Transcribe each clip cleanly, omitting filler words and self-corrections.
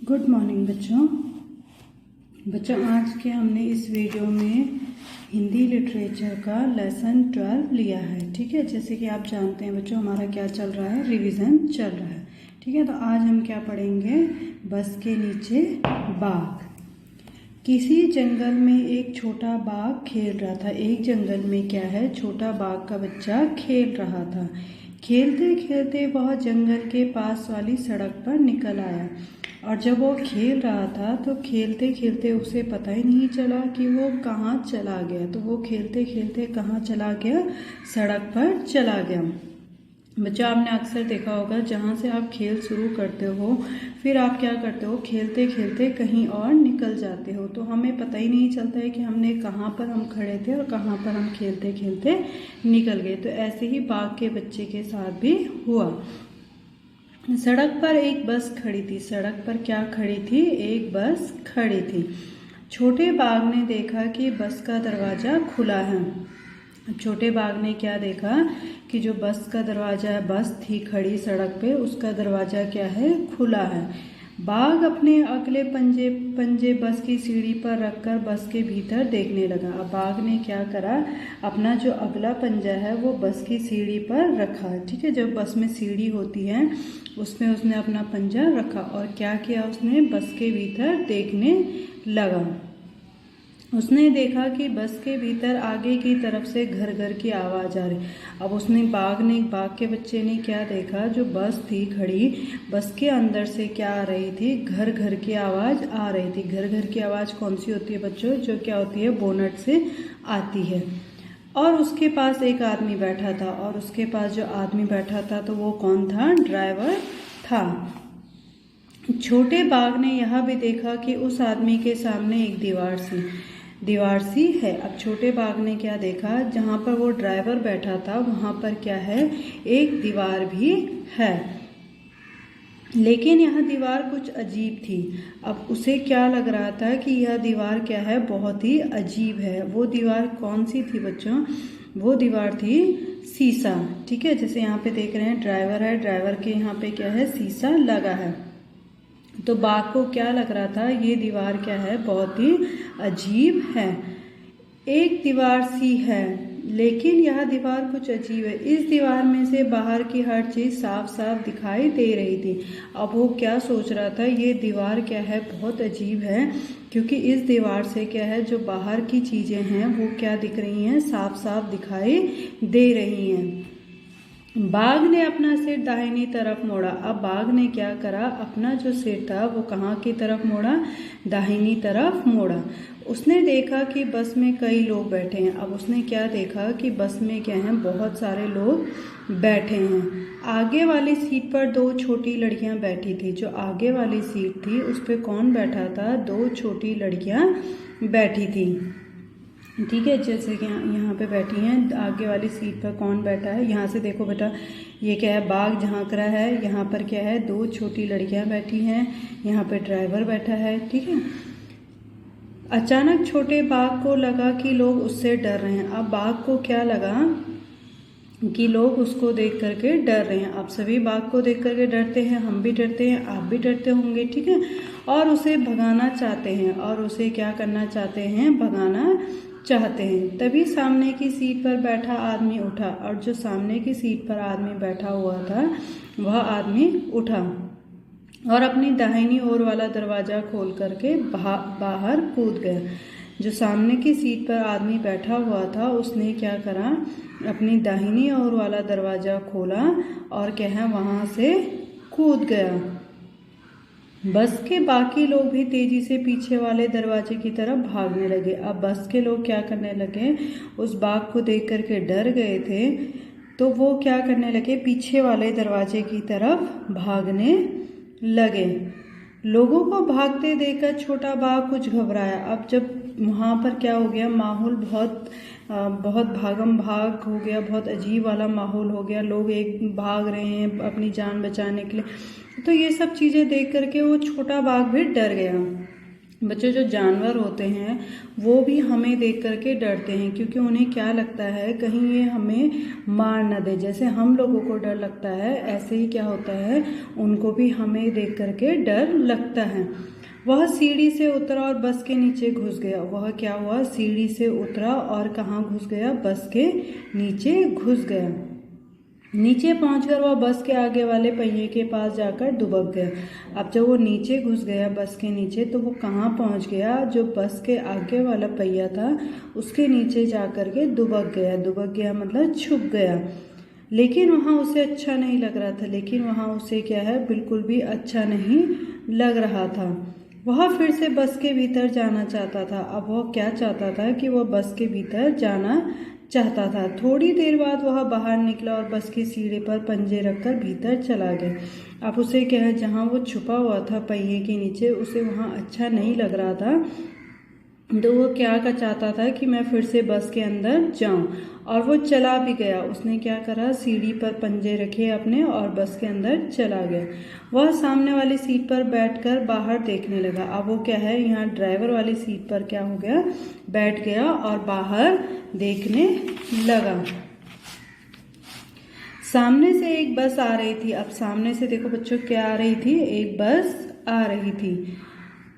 Good morning बच्चों आज के हमने इस वीडियो में हिंदी लिटरेचर का लेसन 12 लिया है। ठीक है, जैसे कि आप जानते हैं बच्चों हमारा क्या चल रहा है, रिवीजन चल रहा है। ठीक है, तो आज हम क्या पढ़ेंगे, बस के नीचे बाघ। किसी जंगल में एक छोटा बाघ खेल रहा था। एक जंगल में क्या है, छोटा बाघ का बच्चा खेल रहा था। खेलते खेलते वह जंगल के पास वाली सड़क पर निकल आया और जब वो खेल रहा था तो खेलते खेलते उसे पता ही नहीं चला कि वो कहाँ चला गया। तो वो खेलते खेलते कहाँ चला गया, सड़क पर चला गया। बच्चा आपने अक्सर देखा होगा, जहाँ से आप खेल शुरू करते हो फिर आप क्या करते हो, खेलते खेलते कहीं और निकल जाते हो, तो हमें पता ही नहीं चलता है कि हमने कहाँ पर हम खड़े थे और कहाँ पर हम खेलते खेलते निकल गए। तो ऐसे ही बाघ के बच्चे के साथ भी हुआ। सड़क पर एक बस खड़ी थी। सड़क पर क्या खड़ी थी, एक बस खड़ी थी। छोटे बाघ ने देखा कि बस का दरवाज़ा खुला है। छोटे बाघ ने क्या देखा कि जो बस का दरवाज़ा है, बस थी खड़ी सड़क पे, उसका दरवाज़ा क्या है, खुला है। बाघ अपने अगले पंजे बस की सीढ़ी पर रखकर बस के भीतर देखने लगा। अब बाघ ने क्या करा, अपना जो अगला पंजा है वो बस की सीढ़ी पर रखा। ठीक है, जब बस में सीढ़ी होती है उसमें उसने अपना पंजा रखा और क्या किया, उसने बस के भीतर देखने लगा। उसने देखा कि बस के भीतर आगे की तरफ से घर घर की आवाज़ आ रही। अब बाघ के बच्चे ने क्या देखा, जो बस थी खड़ी, बस के अंदर से क्या आ रही थी, घर घर की आवाज़ आ रही थी। घर घर की आवाज़ कौन सी होती है बच्चों, जो क्या होती है, बोनट से आती है। और उसके पास एक आदमी बैठा था, और उसके पास जो आदमी बैठा था तो वो कौन था, ड्राइवर था। छोटे बाघ ने यह भी देखा कि उस आदमी के सामने एक दीवार सी है। अब छोटे बाघ ने क्या देखा, जहाँ पर वो ड्राइवर बैठा था वहाँ पर क्या है, एक दीवार भी है, लेकिन यह दीवार कुछ अजीब थी। अब उसे क्या लग रहा था कि यह दीवार क्या है, बहुत ही अजीब है। वो दीवार कौन सी थी बच्चों, वो दीवार थी शीशा। ठीक है, जैसे यहाँ पे देख रहे हैं ड्राइवर है, ड्राइवर के यहाँ पे क्या है, शीशा लगा है। तो बाघ को क्या लग रहा था, ये दीवार क्या है, बहुत ही अजीब है। एक दीवार सी है लेकिन यह दीवार कुछ अजीब है। इस दीवार में से बाहर की हर चीज़ साफ साफ दिखाई दे रही थी। अब वो क्या सोच रहा था, ये दीवार क्या है, बहुत अजीब है, क्योंकि इस दीवार से क्या है, जो बाहर की चीज़ें हैं वो क्या दिख रही हैं, साफ साफ दिखाई दे रही हैं। बाघ ने अपना सिर दाहिनी तरफ मोड़ा। अब बाघ ने क्या करा, अपना जो सिर था वो कहाँ की तरफ मोड़ा, दाहिनी तरफ मोड़ा। उसने देखा कि बस में कई लोग बैठे हैं। अब उसने क्या देखा कि बस में क्या है, बहुत सारे लोग बैठे हैं। आगे वाली सीट पर दो छोटी लड़कियां बैठी थी। जो आगे वाली सीट थी उस पर कौन बैठा था, दो छोटी लड़कियां बैठी थी। ठीक है, जैसे कि यहाँ पे बैठी हैं, आगे वाली सीट पर कौन बैठा है, यहाँ से देखो बेटा, ये क्या है, बाघ झांक रहा है। यहाँ पर क्या है, दो छोटी लड़कियाँ बैठी हैं, यहाँ पे ड्राइवर बैठा है। ठीक है, अचानक छोटे बाघ को लगा कि लोग उससे डर रहे हैं। अब बाघ को क्या लगा कि लोग उसको देख करके डर रहे हैं। आप सभी बाघ को देख करके डरते हैं, हम भी डरते हैं, आप भी डरते होंगे। ठीक है, और उसे भगाना चाहते हैं, और उसे क्या करना चाहते हैं, भगाना चाहते हैं। तभी सामने की सीट पर बैठा आदमी उठा, और जो सामने की सीट पर आदमी बैठा हुआ था वह आदमी उठा और अपनी दाहिनी ओर वाला दरवाज़ा खोल करके बाहर कूद गया। जो सामने की सीट पर आदमी बैठा हुआ था उसने क्या करा, अपनी दाहिनी ओर वाला दरवाज़ा खोला और क्या है, वहाँ से कूद गया। बस के बाकी लोग भी तेजी से पीछे वाले दरवाजे की तरफ भागने लगे। अब बस के लोग क्या करने लगे, उस बाघ को देख करके डर गए थे, तो वो क्या करने लगे, पीछे वाले दरवाजे की तरफ भागने लगे। लोगों को भागते देखकर छोटा बाघ कुछ घबराया। अब जब वहाँ पर क्या हो गया, माहौल बहुत भागम भाग हो गया, बहुत अजीब वाला माहौल हो गया। लोग एक भाग रहे हैं अपनी जान बचाने के लिए। तो ये सब चीज़ें देख करके वो छोटा बाघ भी डर गया। बच्चों जो जानवर होते हैं वो भी हमें देख करके डरते हैं, क्योंकि उन्हें क्या लगता है कहीं ये हमें मार न दे। जैसे हम लोगों को डर लगता है ऐसे ही क्या होता है उनको भी हमें देख करके डर लगता है। वह सीढ़ी से उतरा और बस के नीचे घुस गया। वह क्या हुआ, सीढ़ी से उतरा और कहाँ घुस गया, बस के नीचे घुस गया। नीचे पहुंचकर वह बस के आगे वाले पहिए के पास जाकर दुबक गया। अब जब वो नीचे घुस गया बस के नीचे, तो वो कहाँ पहुंच गया, जो बस के आगे वाला पहिया था उसके नीचे जाकर के दुबक गया। दुबक गया मतलब छुप गया। लेकिन वहाँ उसे अच्छा नहीं लग रहा था। लेकिन वहाँ उसे क्या है, बिल्कुल भी अच्छा नहीं लग रहा था। वह फिर से बस के भीतर जाना चाहता था। अब वह क्या चाहता था कि वह बस के भीतर जाना चाहता था। थोड़ी देर बाद वह बाहर निकला और बस की सीढ़ी पर पंजे रखकर भीतर चला गया। अब उसे क्या है, जहाँ वो छुपा हुआ था पहिए के नीचे, उसे वहाँ अच्छा नहीं लग रहा था। तो वो क्या का चाहता था कि मैं फिर से बस के अंदर जाऊं, और वो चला भी गया। उसने क्या करा, सीढ़ी पर पंजे रखे अपने और बस के अंदर चला गया। वह सामने वाली सीट पर बैठकर बाहर देखने लगा। अब वो क्या है, यहाँ ड्राइवर वाली सीट पर क्या हो गया, बैठ गया और बाहर देखने लगा। सामने से एक बस आ रही थी। अब सामने से देखो बच्चों क्या आ रही थी, एक बस आ रही थी।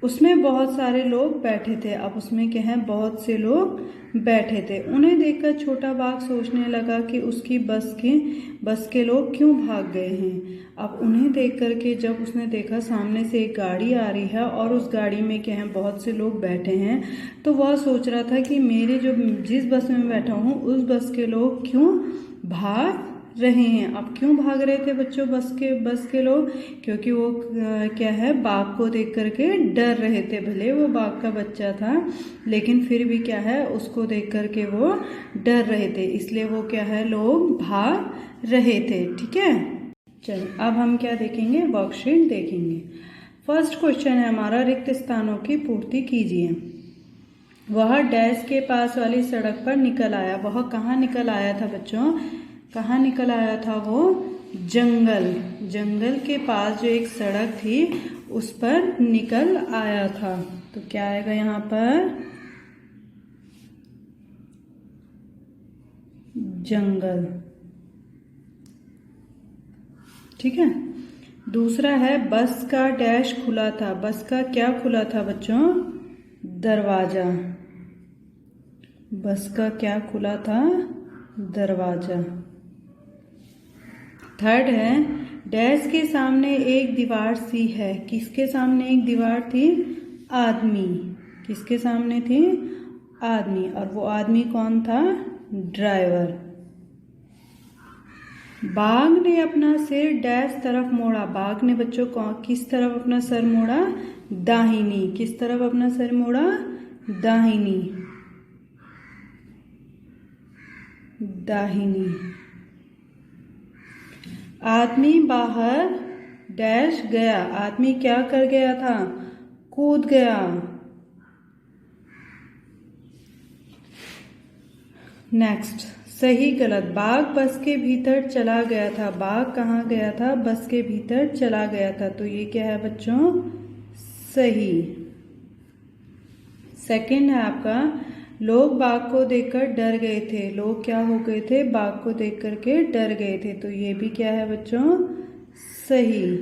उसमें बहुत सारे लोग बैठे थे। अब उसमें क्या है, बहुत से लोग बैठे थे। उन्हें देखकर छोटा बाघ सोचने लगा कि उसकी बस के लोग क्यों भाग गए हैं। अब उन्हें देख करके जब उसने देखा सामने से एक गाड़ी आ रही है और उस गाड़ी में क्या है, बहुत से लोग बैठे हैं, तो वह सोच रहा था कि मेरे जो जिस बस में मैं बैठा हूँ उस बस के लोग क्यों भाग रहे हैं। अब क्यों भाग रहे थे बच्चों बस के लोग, क्योंकि वो क्या है, बाघ को देख करके डर रहे थे। भले वो बाघ का बच्चा था लेकिन फिर भी क्या है, उसको देख करके वो डर रहे थे, इसलिए वो क्या है, लोग भाग रहे थे। ठीक है, चलो अब हम क्या देखेंगे, वर्कशीट देखेंगे। फर्स्ट क्वेश्चन है हमारा, रिक्त स्थानों की पूर्ति कीजिए। वह डैश के पास वाली सड़क पर निकल आया। वह कहाँ निकल आया था बच्चों, कहाँ निकल आया था वो, जंगल के पास जो एक सड़क थी उस पर निकल आया था। तो क्या आएगा यहाँ पर, जंगल। ठीक है। दूसरा है, बस का डैश खुला था। बस का क्या खुला था बच्चों, दरवाजा। बस का क्या खुला था, दरवाजा। थर्ड है, डैश के सामने एक दीवार सी है। किसके सामने एक दीवार थी, आदमी। किसके सामने थी, आदमी। और वो आदमी कौन था, ड्राइवर। बाघ ने अपना सिर डैश तरफ मोड़ा। बाघ ने बच्चों किस तरफ अपना सर मोड़ा, दाहिनी। किस तरफ अपना सर मोड़ा, दाहिनी, दाहिनी। आदमी बाहर डैश गया। आदमी क्या कर गया था, कूद गया। नेक्स्ट, सही गलत। बाघ बस के भीतर चला गया था। बाघ कहाँ गया था, बस के भीतर चला गया था। तो ये क्या है बच्चों, सही। सेकंड है आपका, लोग बाघ को देखकर डर गए थे। लोग क्या हो गए थे, बाघ को देख करके डर गए थे। तो ये भी क्या है बच्चों, सही।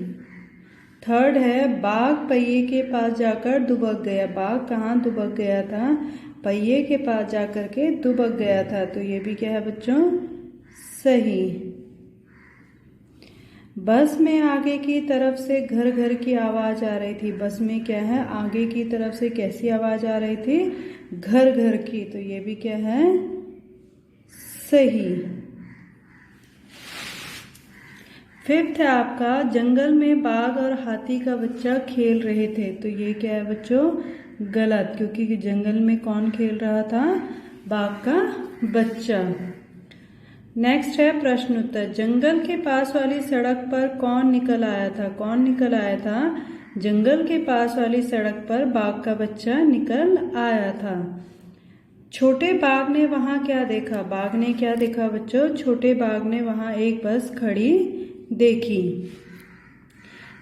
थर्ड है, बाघ पहिए के पास जाकर दुबक गया। बाघ कहाँ दुबक गया था, पहिए के पास जाकर के दुबक गया था। तो ये भी क्या है बच्चों, सही। बस में आगे की तरफ से घर घर की आवाज आ रही थी। बस में क्या है, आगे की तरफ से कैसी आवाज आ रही थी, घर घर की। तो ये भी क्या है, सही। फिफ्थ है आपका, जंगल में बाघ और हाथी का बच्चा खेल रहे थे। तो ये क्या है बच्चों, गलत, क्योंकि जंगल में कौन खेल रहा था, बाघ का बच्चा। नेक्स्ट है प्रश्न उत्तर। जंगल के पास वाली सड़क पर कौन निकल आया था। कौन निकल आया था, जंगल के पास वाली सड़क पर बाघ का बच्चा निकल आया था। छोटे बाघ ने वहां क्या देखा। बाघ ने क्या देखा बच्चों, छोटे बाघ ने वहां एक बस खड़ी देखी।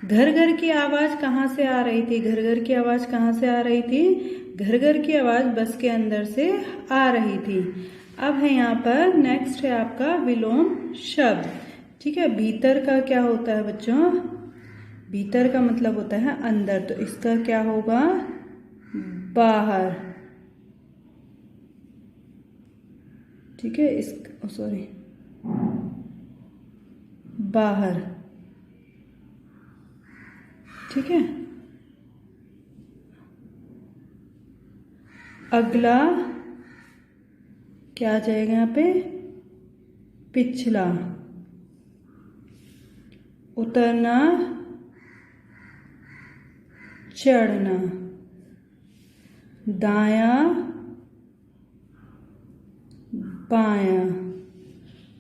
घर घर की आवाज कहाँ से आ रही थी? घर घर की आवाज कहाँ से आ रही थी? घर घर की आवाज बस के अंदर से आ रही थी। अब है यहाँ पर नेक्स्ट है आपका विलोम शब्द। ठीक है, भीतर का क्या होता है बच्चों? भीतर का मतलब होता है अंदर, तो इसका क्या होगा? बाहर। ठीक है, इस सॉरी बाहर। ठीक है, अगला क्या आ जाएगा यहाँ पे? पिछला। उतरना, चढ़ना। दायां, बायां।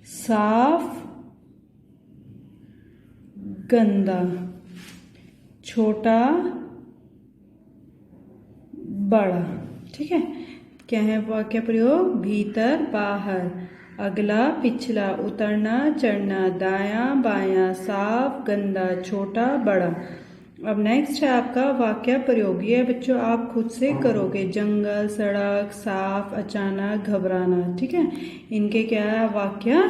साफ, गंदा। छोटा, बड़ा। ठीक है, क्या है वाक्य प्रयोग? भीतर, बाहर, अगला, पिछला, उतरना, चढ़ना, दायां, बायां, साफ, गंदा, छोटा, बड़ा। अब नेक्स्ट है आपका वाक्य प्रयोग। ये बच्चों आप खुद से करोगे। जंगल, सड़क, साफ, अचानक, घबराना। ठीक है, इनके क्या है वाक्य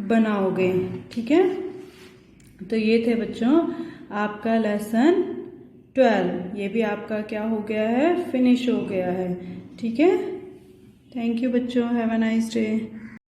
बनाओगे। ठीक है, तो ये थे बच्चों आपका लेसन 12। ये भी आपका क्या हो गया है? फिनिश हो गया है। ठीक है, थैंक यू बच्चों, हैव अ नाइस डे।